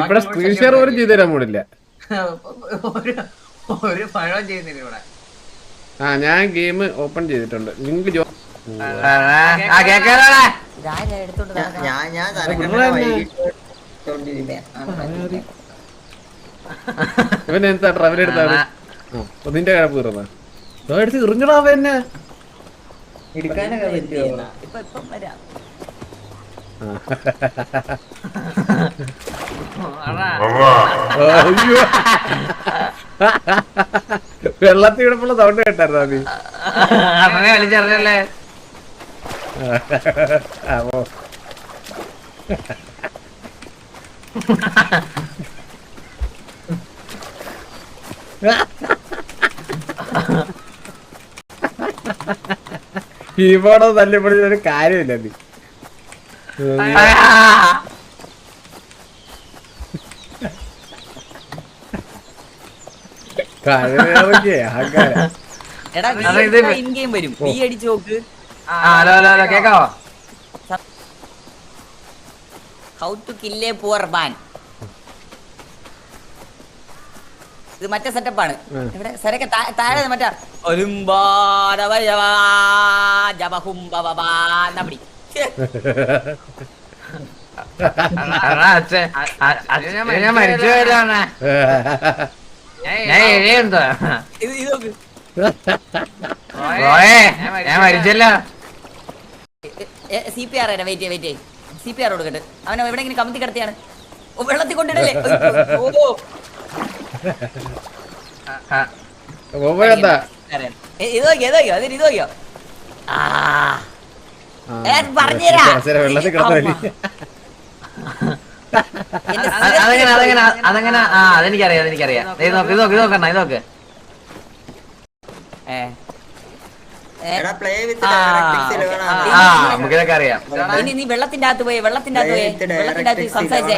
ഇവിടെ screen share പോലും ചെയ്തു തരാൻ പോണില്ല. ഒരു പഴം ചെയ്യുന്നില്ല ഇവിടെ. ആ ഞാൻ ഗെയിം ഓപ്പൺ ചെയ്തിട്ടുണ്ട്. ലിങ്ക് ഇവൻ എന്താ ട്രാവലെടുത്താണ് നിന്റെ കിഴപ്പ് കയറുന്ന എടുത്ത് എറിഞ്ഞടാ അവ എന്നെ. വെള്ളത്തിൽ കിടപ്പുള്ള സൗണ്ട് കേട്ടായിരുന്നോ നീ? വലിച്ചറിഞ്ഞല്ലേ? കീബോർഡ് തല്ലിപ്പൊടിച്ച ഒരു കാര്യമില്ല നീ. കേക്കാവോ? How to kill a poor man. ഇത് മറ്റേ സെറ്റപ്പാണ്. ഇവിടെ സരക്ക് താഴെ മറ്റേ CPR വെയിറ്റ് CPR കൊടുക്കട്ടെ. അവനെ എവിടെയെങ്കിലും കമത്തി കിടത്തിയാണ്. വെള്ളത്തിൽ കൊണ്ടിടല്ലേ? അതെനിക്കറിയാം. ഇതൊക്കെ നമുക്കിതൊക്കെ അറിയാം. നീ വെള്ളത്തിന്റെ അകത്ത് പോയി സംസാരിച്ചേ.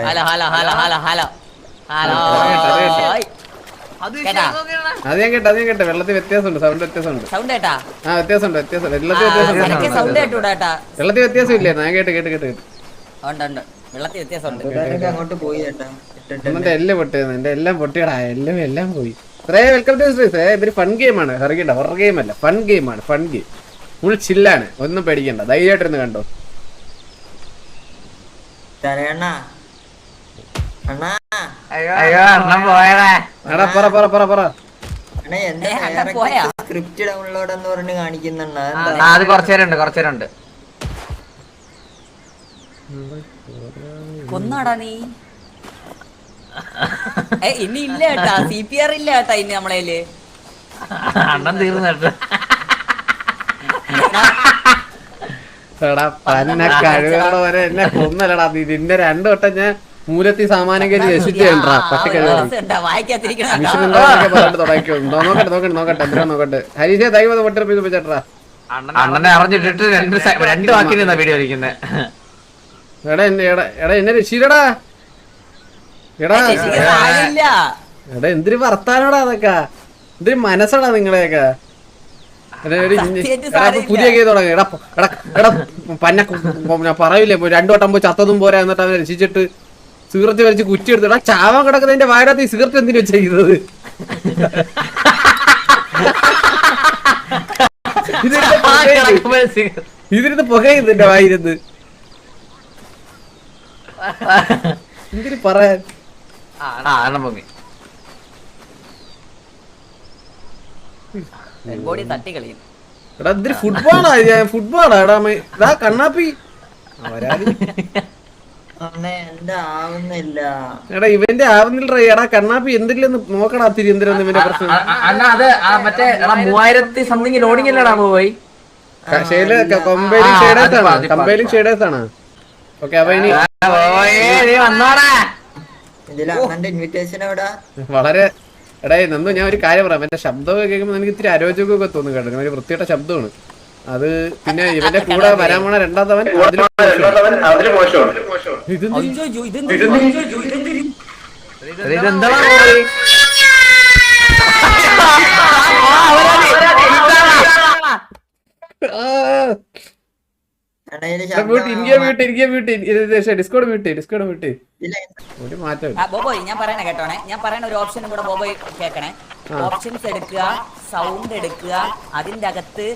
Hello hello hello hello hello hello. അത് ഞാൻ കേട്ടെ. വെള്ളത്തിൽ വ്യത്യാസമുണ്ട്, സൗണ്ട് വ്യത്യാസമുണ്ട്. സൗണ്ട് കേട്ടാ? ആ വ്യത്യാസമുണ്ട്. വെള്ളത്തിൽ വ്യത്യാസം ഇല്ലേ? ഞാൻ കേട്ട് വെള്ളത്തിൽ വ്യത്യാസമുണ്ട്. എന്റെ എല്ലാം പൊട്ടിയത്, എന്റെ എല്ലാം പൊട്ടിയടാ. എല്ലാം പോയി. വെൽക്കം ടു ഇതൊരു ഫൺ ഗെയിമാണ്. അറിയണ്ട, ഹൊറർ ഗെയിം അല്ല, ഫൺ ഗെയിമാണ്. ഫൺ ഗെയിം ഫുൾ ചില്ലാണ്. ഒന്നും പേടിക്കണ്ട, ധൈര്യമായിട്ടിരുന്ന് കണ്ടോ. അത് കുറച്ചേരുണ്ട്. കൊന്നാടാ നീ? ഇനി ഇല്ല കേട്ടാ, CPR ഇല്ല കേട്ടാ ഇനി നമ്മളേല്. അണ്ണൻ തീർന്നിട്ട് കഴിവുകളോ വരെ എന്നെ കൊന്നല്ലടാ. നിന്നെ 2 വട്ടം ഞാൻ മൂലത്തി സാമാനം കയറ്റി രക്ഷിച്ചു കണ്ടാ. നോക്കട്ടെ ഹരീഷെ ദൈവം പൊട്ടിപ്പിച്ചേട്ടാ. അണ്ണനെ അറിഞ്ഞിട്ടിട്ട് 2 വാക്കിനാ വീഡിയോ ഇരിക്കുന്നത്. എടാ എന്നെ രക്ഷിക്കടാ. എടാ എന്തൊരു വർത്താനോടാ അതൊക്കെ, എന്തൊരു മനസ്സാടാ നിങ്ങളെയൊക്കെ. പുതിയ കേസ് തുടങ്ങി. എടാ പന്ന ഞാൻ പറയൂലേ, 2 വട്ടം പോയി ചത്തതും പോരാ. എന്നിട്ട് അവനെ രക്ഷിച്ചിട്ട് സിഗരറ്റ് വലിച്ച് കുറ്റി എടുത്തിടാ. ചാവാൻ കിടക്കുന്നതിന്റെ വായനകത്ത് ഈ സിഗരറ്റ് എന്തിനു ചെയ്തത്? ഇതിരുന്ന് പുകയുന്നു എന്റെ വായിരുന്ന്. എന്തിനു പറയാൻ? എടാ എന്തൊരു ഫുട്ബോളാ എടാ കണ്ണാപ്പി. എടാ ഇവന്റെ ആവുന്നില്ല. എടാ കണ്ണാപ്പി എന്തില്ലെന്ന് നോക്കടാ. തിരുവനന്തപുരം ഇവന്റെ പ്രശ്നം. മറ്റേ 3000 സംതിങ് ലോഡിംഗ് അല്ലടാ പോയി. കമ്പൈലിംഗ് ഷെയ്ഡേഴ്സ് ആണ്. ഓക്കെ അപ്പൊ ഇനി വളരെ എടാ നന്ദു, ഞാൻ ഒരു കാര്യം പറയാം. എന്റെ ശബ്ദമൊക്കെ കേൾക്കുമ്പോൾ എനിക്ക് ഇത്തിരി അരോചകമൊക്കെ തോന്നും കേട്ടോ. ഒരു വൃത്തിയുടെ ശബ്ദമാണ് അത്. പിന്നെ ഇവന്റെ കൂടെ വരാൻ പോണ രണ്ടാമത്തവൻ ഡിസ്കോഡ് മ്യൂട്ട് ഒരു മാറ്റം ബോബോയ് ഞാൻ പറയണ കേട്ടോണേ, ഞാൻ പറയണ ഒരു ഓപ്ഷനും കൂടെ ബോബോയ് കേൾക്കണേ. ഓപ്ഷൻസ് എടുക്കുക, സൗണ്ട് എടുക്കുക, അതിന്റെ അകത്ത്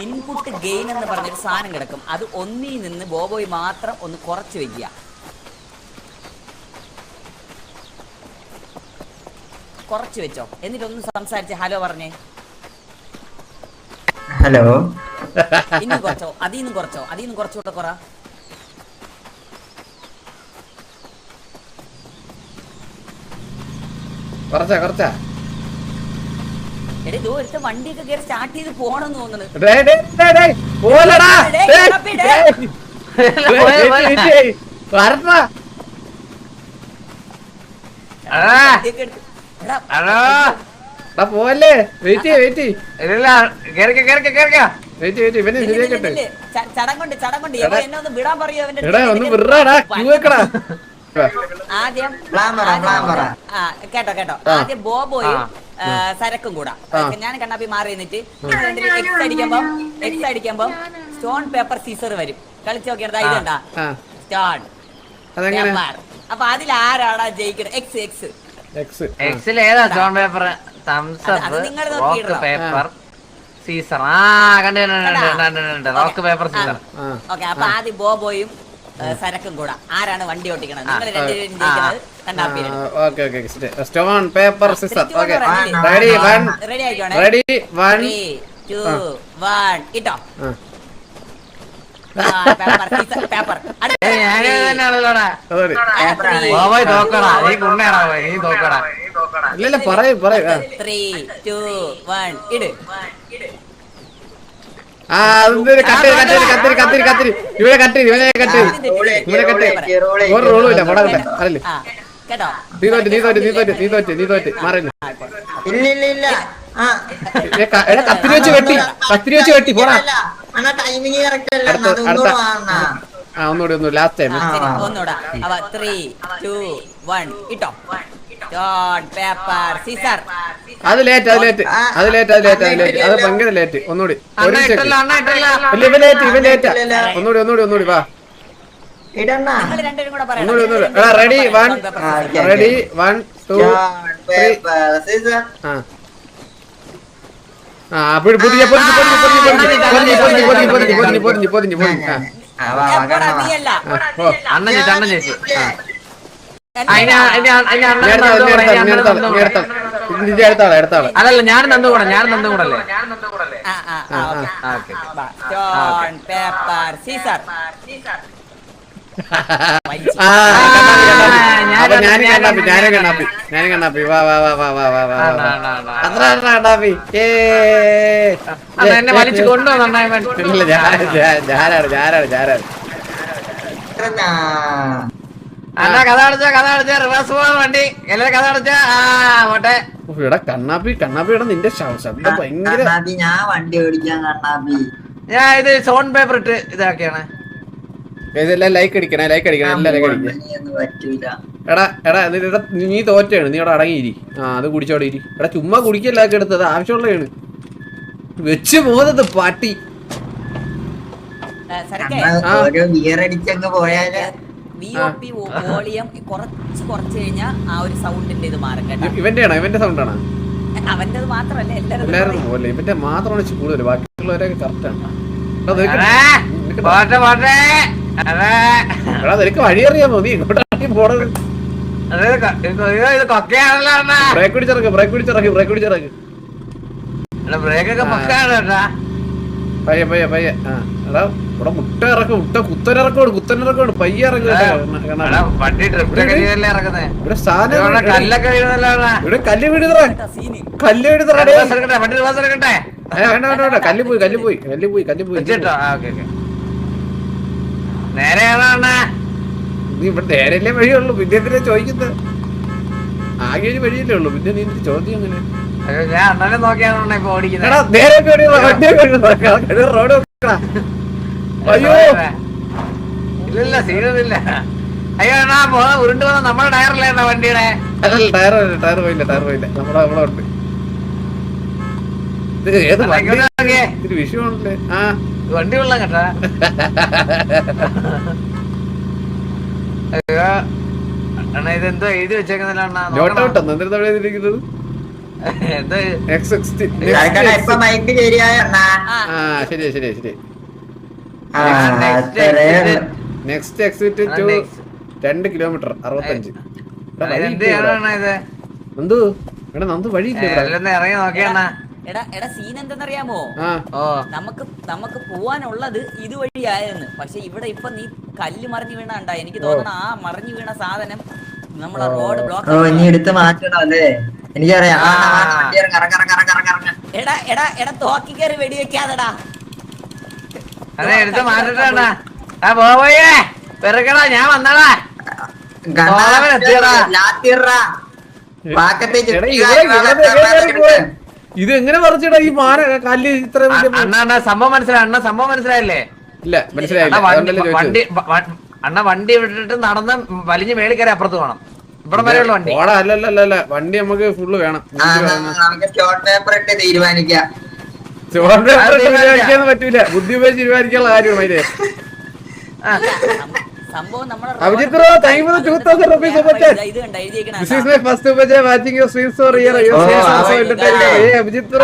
ഇൻപുട്ട് ഗെയിൻ എന്ന് പറഞ്ഞൊരു സാധനം കിടക്കും. അത് ഒന്നിൽ നിന്ന് ബോബോയ് മാത്രം ഒന്ന് കുറച്ച് വെക്കുക. കുറച്ച് വെച്ചോ, എന്നിട്ടൊന്ന് സംസാരിച്ച് ഹലോ പറഞ്ഞേ. ഹലോ. ഇനി കുറച്ചോ, അതിന്ന് കുറച്ചുകൂടെ കുറ. കുറച്ചാ എടേ ദൂരത്തെ വണ്ടിയൊക്കെ കയറി സ്റ്റാർട്ട് ചെയ്ത് പോണെന്ന് തോന്നുന്നു. പോവല്ലേ, വെയിറ്റ് ചടങ്ങുണ്ട് എന്നെ ഒന്ന് വിടാൻ പറയോ? ആദ്യം കേട്ടോ ആദ്യം ബോബോയും സരക്കും കൂടാ. ഞാൻ കണ്ണാപ്പി മാറി നിന്നിട്ട് എക്സ് അടിക്കുമ്പോ സ്റ്റോൺ പേപ്പർ സീസർ വരും. കളിച്ചു നോക്കിയാ ഇതെന്താ സ്റ്റോൺ പേപ്പർ. അപ്പൊ അതിൽ ആരാടാ ജയിക്കണത്? എക്സിൽ ഏതാ stone paper? Thumbs up, rock paper scissor. Rock paper scissor. Okay, അപ്പൊ ആദ്യം ബോബോയും സരക്കും കൂടാ ആരാണ് വണ്ടി ഓട്ടിക്കണത്? നിങ്ങൾ രണ്ടുപേരും ജയിക്കുന്നത് കണ്ണാപ്പിയാണ്. Stone paper scissor. Okay, ready ആയിക്കോണേ. 3, 2, 1 ഇട്ടോ. പേപ്പർ ഇല്ല പറയൂ 3, 2, 1 ഇട്. കത്തിരി ഇവിടെ കത്തി ഇവനെ കത്തി ഒരു റോളും ഇല്ല. അറിയില്ലേ, നീ തോറ്റ് മാറില്ല. കത്തിരി വെച്ച് വെട്ടി പോടാ. ഒന്നുകൂടി ലാസ്റ്റ് ടൈം ഒന്നുകൂടാ. 3, 2, 1 ഇട്ടോ. Paper scissor. അത് ലേറ്റ് അത് ഭയങ്കര ലേറ്റ്. ഒന്നുകൂടി ഒന്നുകൂടി വാ. റെഡി 1, 2, 3. അതല്ല, ഞാൻ നന്ദുകൂടല്ലേ? Paper scissor. ഞാനും കണ്ണാപ്പി വാ കണ്ണാപ്പി. എന്നെ വലിച്ചു കൊണ്ടുവന്നാണ്. വണ്ടി എല്ലാരും കഥ അടച്ച ഇവിടെ കണ്ണാപ്പിയുടെ നിന്റെ ശബ്ദം ഭയങ്കര. ഞാൻ വണ്ടി ഓടിക്കാൻ കണ്ണാപ്പി. ഞാൻ ഇത് സ്റ്റോൺ പേപ്പർ ഇട്ട് ഇതാക്കിയാണ്. ലൈക്ക് അടിക്കണേ എല്ലാം ലൈക്ക് അടിക്കണേ. എടാ നീ തോറ്റാണ്, നീ അവിടെ അടങ്ങിയിരി. അത് കുടിച്ചോടെ ഇരി. എടാ ചുമ്മാ കുടിക്കല്ലാക്കി എടുത്തത് ആവശ്യമുള്ളതാണ്. വെച്ച് പോകുന്നത് പാട്ടി. വോളിയം കുറച്ച് കഴിഞ്ഞാ ആ ഒരു സൗണ്ടിന്റെ ഇത് മാറും കേട്ടോ. ഇവന്റെ സൗണ്ടാണ്. അവന്റെ മാത്രമല്ല എല്ലാവരും പോലെ ഇവന്റെ മാത്രമാണ് കൂടുതൽ. ബാക്കിയുള്ളവരൊക്കെ കറക്റ്റാണ്. നിനക്ക് വഴി അറിയാമോ? നീ ഇങ്ങോട്ടാണ് പോണത്. ബ്രേക്ക് പിടിച്ചിറക്ക്. പയ്യ. എടാ ഇവിടെ കുത്തനിറക്കോട് പയ്യ ഇറങ്ങും. ഇവിടെ സാധനം ഇവിടെ കല്ല് വീഴുതറ. വേണ്ട കല്ല് പോയി. നീ ഇവിടെ നേരല്ലേ വഴിയുള്ളൂ, പിന്നെ എന്തിനാ ചോദിക്കുന്നത്? ആകെ ഒരു വഴിയല്ലേ ഉള്ളൂ, പിന്നെ നീ ചോദ്യം അങ്ങനെ? ഞാൻ നോക്കിയാണ് ഇപ്പൊ ഓടിക്കുന്നത്. റോഡ് അയ്യോ ഇല്ല സീനൊന്നുമില്ല. അയ്യോ ഉരുണ്ട് വന്ന നമ്മുടെ ടയറില്ല വണ്ടിയുടെ. അല്ലല്ല ടയർ പോയില്ല നമ്മളെ ഉണ്ട്. ഇത് ഏത് വണ്ടി? ഇത് വിഷയമാണല്ലേ. വണ്ടി കൊള്ളാം കേട്ടാ. അയ്യോ അണ്ണാ ഇതെന്തോ എഴുതി വെച്ചേക്കുന്നില്ല അണ്ണാ. എന്തോ ഇപ്പൊ മൈക്ക് ശരിയായ ശരിയാ ശരിയാ ശരി. Next exit to 2 kilometre 65. ഇത് നന്ദു എടാ നന്ദു വഴിയില്ല. ഇറങ്ങി നോക്കിയണ്ണാ. എടാ സീൻ എന്തെന്നറിയാമോ? നമുക്ക് പോവാനുള്ളത് ഇതുവഴിയായെന്ന്. പക്ഷെ ഇവിടെ ഇപ്പൊ നീ കല്ല് മറിഞ്ഞു വീണണ്ട. എനിക്ക് തോന്നണ ആ മറിഞ്ഞു വീണ സാധനം നമ്മളെ റോഡ് ബ്ലോക്ക്. ഇനി എടുത്ത് മാറ്റണം അല്ലേ? എനിക്കറിയാം. എടാ തോക്കി കയറി വെടിവെക്കാതെടാ. അതെ എടുത്ത് മാറ്റട്ടാ. പോയേ പെറുക്കടാ, ഞാൻ വന്നടാ. ഇത് എങ്ങനെ പറിച്ചടാ ഈ മാന കല്ല് ഇത്ര? അണ്ണ സംഭവം മനസ്സിലായി. അണ്ണ സംഭവം മനസ്സിലായില്ലേ? ഇല്ല മനസ്സിലായില്ല. അണ്ണ വണ്ടി വിട്ടിട്ട് നടന്ന് വലിഞ്ഞ് മേളിൽ കയറി അപ്പുറത്ത് പോകണം. ഇവിടെ വരെയുള്ള വണ്ടി. അല്ലല്ല വണ്ടി നമുക്ക് ഫുള്ള് വേണം. തീരുമാനിക്കാം. തീരുമാനിക്കാൻ പറ്റൂല. ബുദ്ധി ഉപയോഗിച്ച് തീരുമാനിക്കാനുള്ള കാര്യമാണ് അതില്. സംഭവം Abhijit bro, thank you for the 2000 rupees super chat. This is my first super chat watching your stream so real. Your streams are so entertaining. Hey Abhijit bro.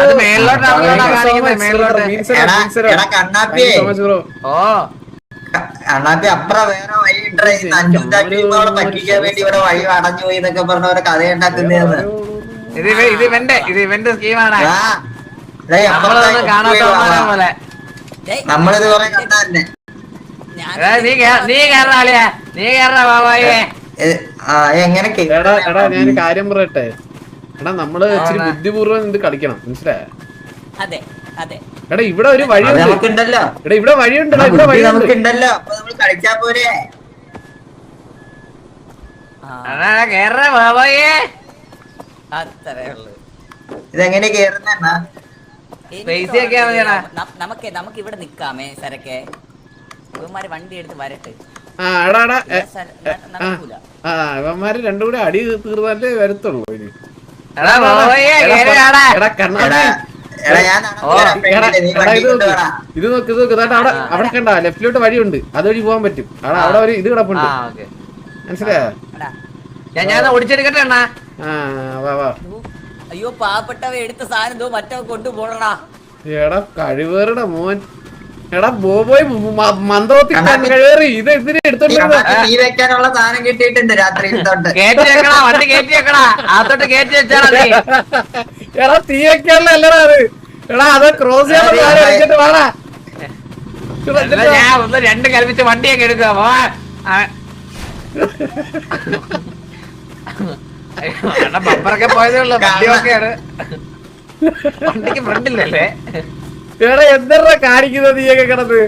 അണ്ണാപ്പി അപ്പുറം വേറെ വഴി പറ്റിക്കാൻ വേണ്ടി ഇവിടെ വഴി അടഞ്ഞു പോയി എന്നൊക്കെ പറഞ്ഞ ഒരു കഥ ഉണ്ടാക്കുന്നതെന്ന്. നമ്മളിത് കുറെ കണ്ടതന്നെ. എങ്ങനെ ഞാൻ കാര്യം പറയട്ടെ. എടാ നമ്മള് ഇച്ചിരി ബുദ്ധിപൂർവ്വം ഇത് കളിക്കണം, മനസ്സിലായോ? എടാ ഇവിടെ ഒരു വഴിയുണ്ട്. നമുക്കുണ്ടല്ലോ. എടാ ഇവിടെ വഴിയുണ്ട്. നമുക്കുണ്ടല്ലോ. അപ്പൊ നമ്മൾ കളിച്ചാ പോരെ? ഇതെങ്ങനെ കേറുന്ന? നമുക്ക് ഇവിടെ നിക്കാമേ സരക്കെ. ഇവന്മാര് വണ്ടി എടുത്ത് വരട്ടെ. ഇവന്മാര് രണ്ടും കൂടെ അടി തീർന്നാലേ വരത്തുള്ളൂ. ഇനി ഇത് നോക്ക് അവിടെ കണ്ട ലെഫ്റ്റിലോട്ട് വഴിയുണ്ട്. അതുവഴി പോകാൻ പറ്റും. അവിടെ ഒരു ഇത് കിടപ്പുണ്ട്, മനസ്സിലായോ? ഞാൻ ഓടിച്ചെടുക്കട്ടെ. വാ. അയ്യോ പാവപ്പെട്ടവ എടുത്ത സാധനം മറ്റോ കൊണ്ടുപോകണടാ. എടാ കഴിവേറുടെ മോൻ. എടാ ബോബോയ് മന്ത്രത്തിൽ കയറി ഇത് എന്തിനാ എടുത്തോണ്ട് തീ വെക്കാനുള്ള സാധനം കിട്ടിയിട്ടുണ്ട് രാത്രി. എടാ തീ വെക്കാനുള്ള അല്ലടാ അത്. എടാ അത് ക്രോസ് ചെയ്യാൻ വേണ. ഒന്ന് രണ്ട് കൽപ്പിച്ച് വണ്ടിയൊക്കെ എടുക്കാമോ? ബമ്പറൊക്കെ പോയതേ ഉള്ളു. വണ്ടിയൊക്കെയാണ്, വണ്ടിക്ക് ഫ്രണ്ടില്ലല്ലേ? എടാ എന്താ കാണിക്കുന്നത് നീയൊക്കെ കിടന്ന്?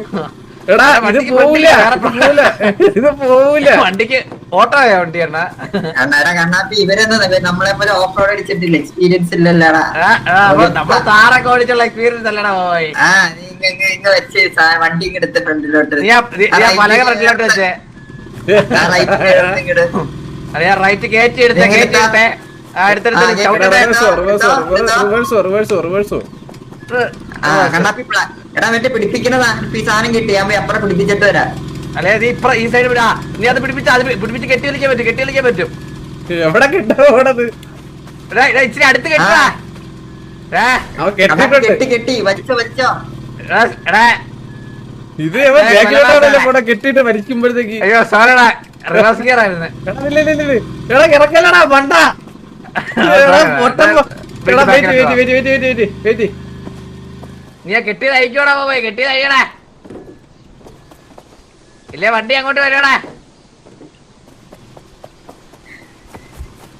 എടാ ഇത് പോവില്ല. വണ്ടിക്ക് ഓട്ടോയാ വണ്ടി എണ്ണ. കണ്ണാപ്പി ഇവരെന്താ നമ്മളെ പോലെ ഓഫ് റോഡ് അടിച്ചിട്ടില്ല, എക്സ്പീരിയൻസ് ഇല്ലല്ലോടാ. നമ്മള് താറൊക്കെ ഓടിച്ചുള്ള എക്സ്പീരിയൻസ് അല്ലടാ പോയി. വെച്ച് വണ്ടി എടുത്ത് ഫ്രണ്ടിലോട്ട് പലക ഫ്രണ്ടിലോട്ട് വെച്ചേ. റൈറ്റ് കയറ്റി എടുത്തേ. പിടിപ്പിക്കുന്നതാ ഈ സാധനം കിട്ടി. ഞാൻ അപ്പുറം പിടിപ്പിച്ചിട്ട് വരാം. അല്ലെ നീ ഇപ്പറ ഈ സൈഡ് വിടാ. നീ അത് പിടിപ്പിച്ച് കെട്ടി കളിക്കാൻ പറ്റും. എവിടെ കിട്ടോ? ഇച്ചിരി അടുത്ത് കെട്ടാ. കെട്ടി വെച്ചോ. ഇത് കെട്ടിട്ട് വലിക്കുമ്പോഴത്തേക്ക് അയ്യോ സോറടാ, റിവേഴ്സ് ഗിയർ ആയിരുന്നു. എടാ കിടക്കല്ലടാ പണ്ട. നീ കെട്ടിയത് അയക്കോടാ പോയി, കെട്ടിയത് അയ്യടാ. ഇല്ലേ വണ്ടി അങ്ങോട്ട് വരണേ.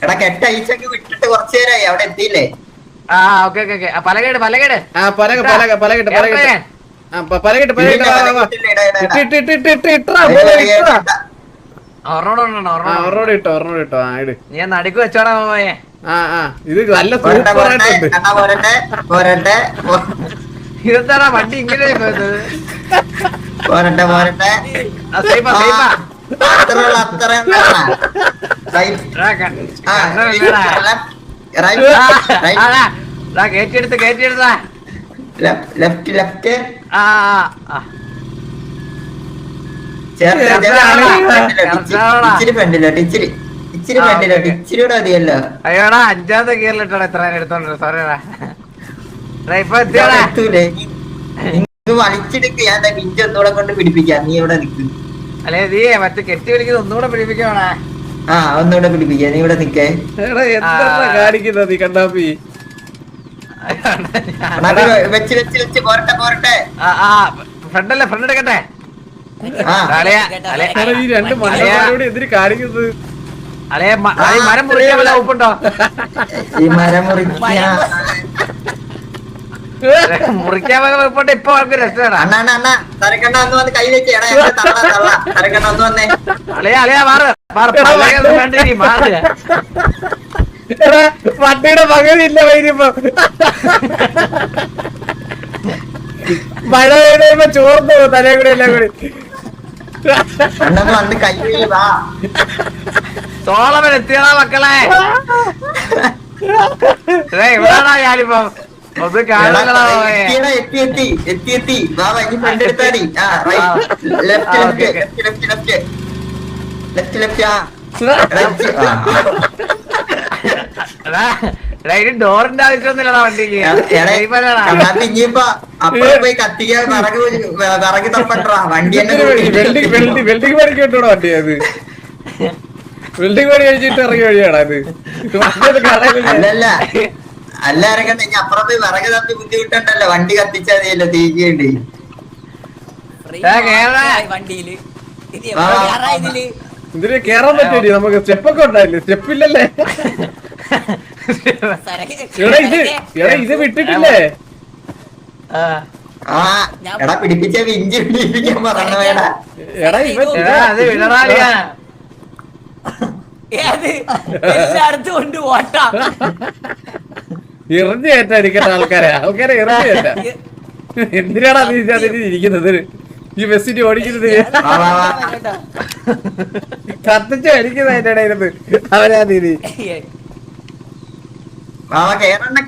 എടാ കെട്ടയച്ചൊക്കെ വിട്ടിട്ട് കുറച്ചു നേരമായി, അവിടെ എത്തിയില്ലേ? ഓക്കെ പലകേട് പലകേട്. നീ നടുക്ക് വെച്ചോടാ പോയേ. ഇത് നല്ല ഇതെന്താടാ വണ്ടി ഇങ്ങനെ കേറ്റിയെടുത്താ. ലെഫ്റ്റ് ആ ഇച്ചിരി ഫ്രണ്ടിലോട്ട് ഇച്ചിരി ഫ്രണ്ടിലോട്ട് ഇച്ചിരിയുടെ മതിയല്ലോ. അയ്യോടാ 5ാമത്തെ ഗിയറിലിട്ടാ എത്ര എടുത്തോണ്ട് സോറിടാ ഇപ്പൊ എത്തിയോടാ എത്തൂലേ നീ വലിച്ചെടുക്ക്. ഞാൻ പിഞ്ച് ഒന്നുകൂടെ കൊണ്ട് പിടിപ്പിക്കാം. നീ ഇവിടെ നിക്ക്. അല്ലെ നീ മറ്റേ കെട്ടി പിടിക്കുന്നത് ഒന്നുകൂടെ പിടിപ്പിക്കണേ. ആ ഒന്നുകൂടെ പിടിപ്പിക്കാം. നീ ഇവിടെ നിക്കേ. എടാ എന്താ കാണിക്കുന്നത് നീ കണ്ണാപ്പി? വെച്ച് പോരട്ടെ. ഫ്രണ്ട് എടുക്കട്ടെ. എടാ ഈ രണ്ട് മണ്ണോട് എന്തിനു കാണിക്കുന്നത്? അല്ലെ മരം മുറിക്കാൻ വല്ല ഉപ്പുണ്ടോ? ഈ മരം മുറിക്കാൻ മുറിക്കാൻ വല്ല ഉപ്പുണ്ടോ? ഇപ്പൊ അവർക്ക് രസമാണ്. അണ്ണ തരക്കണ്ട ഒന്ന് വന്ന് കൈ വെച്ച്. തരക്കണ്ട ഒന്ന് വന്നേ. അളിയാ മാറ് മാറ്. എടാ വണ്ടിയുടെ പകുതിയില്ല വൈരിപ്പോ. മഴ പെയ്യുമ്പോ ചോർന്നു തലേ കൂടി എല്ലാം കൂടി. അണ്ണന്ന് വന്ന് കൈ വാ. സോളമൻ എത്തിയടാ മക്കളെ. ഇവിടാണോ ഞാനിപ്പോ ഒന്ന് കാണുന്നടാ. എത്തി വാ ഇനി ഫ്രണ്ട് എടുത്താടി. ലെഫ്റ്റ് ഡോറിന്റെ ആവശ്യമൊന്നുമില്ലടാ വണ്ടിക്ക്. ഇനിയിപ്പോ അപ്പുറം പോയി കത്തിക്കാൻ വിറക് തപ്പണ്ടാ. വണ്ടി വെൽഡിങ് പണി കേട്ടോടാ വണ്ടി. അത് വെൽഡിങ് പണി കഴിച്ചിട്ട് ഇറങ്ങി വഴിയാടാ അത്. അല്ല ഇറങ്ങണ്ട. ഇനി അപ്പുറം പോയി വിറക് തപ്പി ബുദ്ധിമുട്ടുണ്ടല്ലോ. വണ്ടി കത്തിച്ചാൽ മതിയല്ലോ തീക്കേണ്ടി. വണ്ടിയില് ഇതിന് കേറാൻ പറ്റൂല. നമുക്ക് സ്റ്റെപ്പൊക്കെ ഉണ്ടായില്ലേ? സ്റ്റെപ്പില്ലല്ലേ? എടാ ഇത് വിട്ടിട്ടില്ലേ? എടാ പിടിപ്പിച്ച വിഞ്ചി പിടിപ്പിക്കാൻ പറഞ്ഞ വേടാ. എടാ ഇവ അത് വിടറാലിയാ. അടുത്ത് കൊണ്ട് ഓട്ടാ. എറിഞ്ഞു കയറ്റാ ഇരിക്കട്ടെ ആൾക്കാരെ എറിഞ്ഞു കയറ്റാ. എന്തിനാടാ നീ അതിന് ഇരിക്കുന്നത്? ഈ ബസ്സിന് ഓടിക്കുന്നത് കത്തിച്ച് അടിക്കുന്ന അതിന്റെ ഇടയിലത് അവരാ നീതി.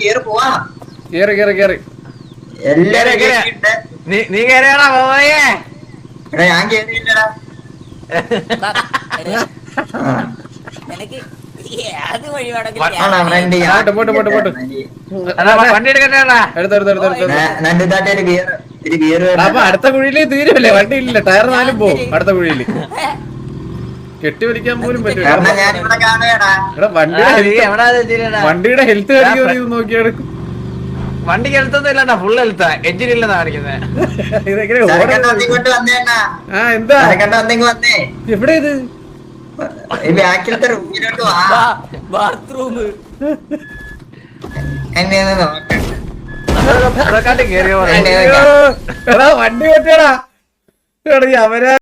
കേറി പോവാ. കേറി എല്ലാരും നീ കയറിയാടാ പോയേ. ഞാൻ കേറിയില്ലടാ. നിനക്ക് ഏത് വഴി വണ്ടി എടുക്കട്ടെടാ. അപ്പൊ അടുത്ത കുഴിയില് തീരുമല്ലേ? വണ്ടി ഇല്ല. ടയർ 4 പോവും അടുത്ത കുഴിയില്. കെട്ടി വലിക്കാൻ പോലും പറ്റൂല. വണ്ടിയുടെ ഹെൽത്ത് കാണിക്കുന്നത് നോക്കിയാണ്. വണ്ടിക്ക് ഹെൽത്തൊന്നും ഇല്ലണ്ടാ. ഫുൾ ഹെൽത്താ. എഞ്ചിൻ ഇല്ലെന്നാ കാണിക്കുന്നത്. എന്താ എവിടെ ഇത്? ബാക്കിലത്തെ റൂമിലോട്ട് ബാത്റൂം എന്നെ നോക്കട്ടെ. കേറിയോ വണ്ടി പറ്റിയടാ. അവരാ